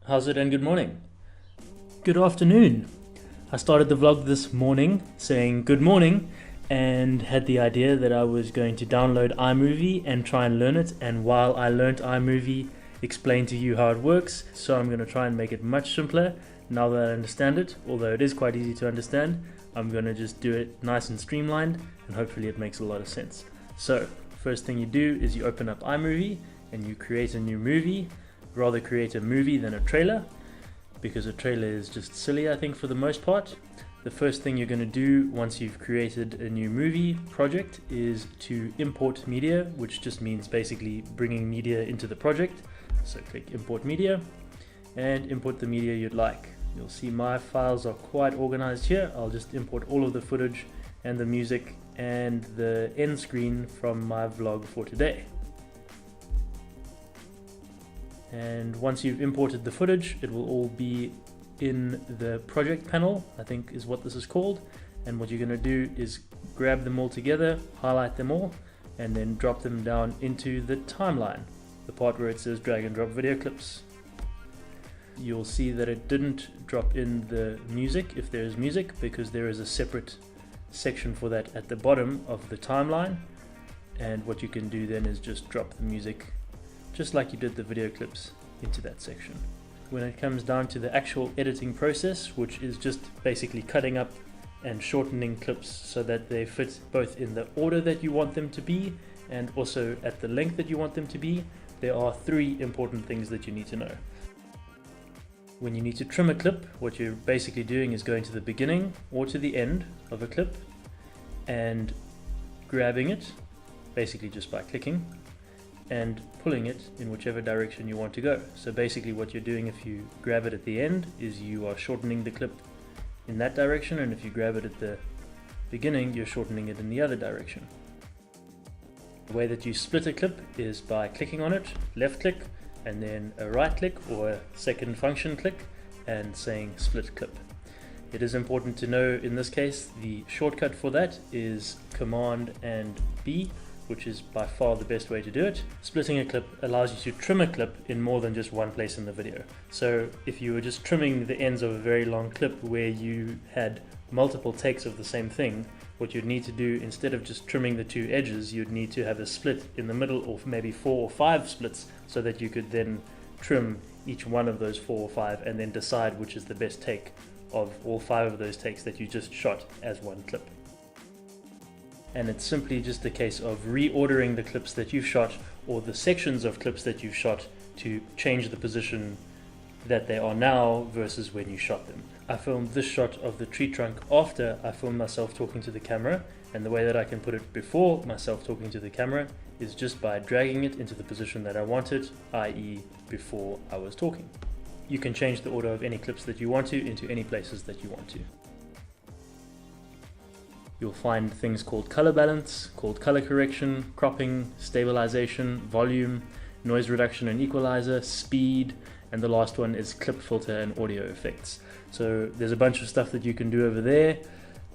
How's it and good morning? Good afternoon. I started the vlog this morning saying good morning and had the idea that I was going to download iMovie and try and learn it, and while I learnt iMovie, explain to you how it works. So I'm going to try and make it much simpler now that I understand it. Although it is quite easy to understand, I'm going to just do it nice and streamlined and hopefully it makes a lot of sense. So first thing you do is you open up iMovie and you create a new movie. Rather create a movie than a trailer, because a trailer is just silly, I think, for the most part. The first thing you're going to do once you've created a new movie project is to import media, which just means basically bringing media into the project. So click import media and import the media you'd like. You'll see my files are quite organized here. I'll just import all of the footage and the music and the end screen from my vlog for today. And once you've imported the footage, it will all be in the project panel, I think is what this is called. And what you're going to do is grab them all together, highlight them all, and then drop them down into the timeline, the part where it says drag and drop video clips. You'll see that it didn't drop in the music if there is music, because there is a separate section for that at the bottom of the timeline. And what you can do then is just drop the music just like you did the video clips into that section. When it comes down to the actual editing process, which is just basically cutting up and shortening clips so that they fit both in the order that you want them to be and also at the length that you want them to be, there are three important things that you need to know. When you need to trim a clip, what you're basically doing is going to the beginning or to the end of a clip and grabbing it, basically just by clicking, and pulling it in whichever direction you want to go. So basically what you're doing if you grab it at the end is you are shortening the clip in that direction, and if you grab it at the beginning, you're shortening it in the other direction. The way that you split a clip is by clicking on it, left click, and then a right click or a second function click, and saying split clip. It is important to know in this case the shortcut for that is Command and B, which is by far the best way to do it. Splitting a clip allows you to trim a clip in more than just one place in the video. So if you were just trimming the ends of a very long clip where you had multiple takes of the same thing, what you'd need to do, instead of just trimming the two edges, you'd need to have a split in the middle, or maybe 4 or 5 splits, so that you could then trim each one of those 4 or 5 and then decide which is the best take of all 5 of those takes that you just shot as one clip. And it's simply just a case of reordering the clips that you've shot, or the sections of clips that you've shot, to change the position that they are now versus when you shot them. I filmed this shot of the tree trunk after I filmed myself talking to the camera, and the way that I can put it before myself talking to the camera is just by dragging it into the position that I want it, i.e. before I was talking. You can change the order of any clips that you want to into any places that you want to. You'll find things called color balance, called color correction, cropping, stabilization, volume, noise reduction and equalizer, speed, and the last one is clip filter and audio effects. So there's a bunch of stuff that you can do over there,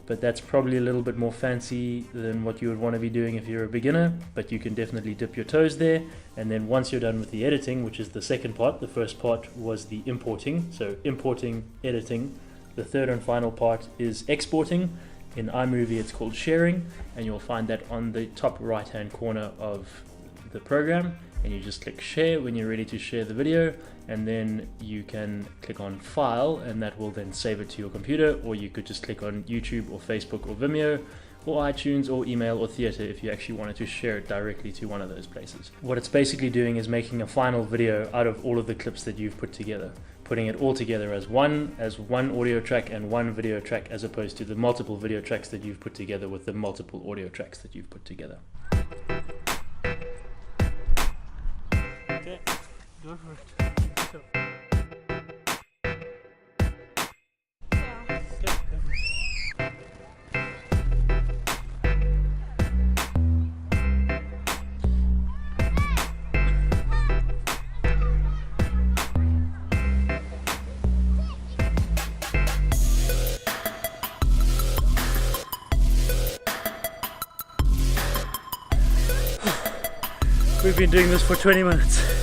but that's probably a little bit more fancy than what you would want to be doing if you're a beginner, but you can definitely dip your toes there. And then once you're done with the editing, which is the second part, the first part was the importing, so importing, editing. The third and final part is exporting. In iMovie it's called sharing, and you'll find that on the top right hand corner of the program, and you just click share when you're ready to share the video, and then you can click on file and that will then save it to your computer, or you could just click on YouTube or Facebook or Vimeo or iTunes or email or theater if you actually wanted to share it directly to one of those places. What it's basically doing is making a final video out of all of the clips that you've put together, putting it all together as one audio track and one video track, as opposed to the multiple video tracks that you've put together with the multiple audio tracks that you've put together. Okay, go for it. Go. We've been doing this for 20 minutes.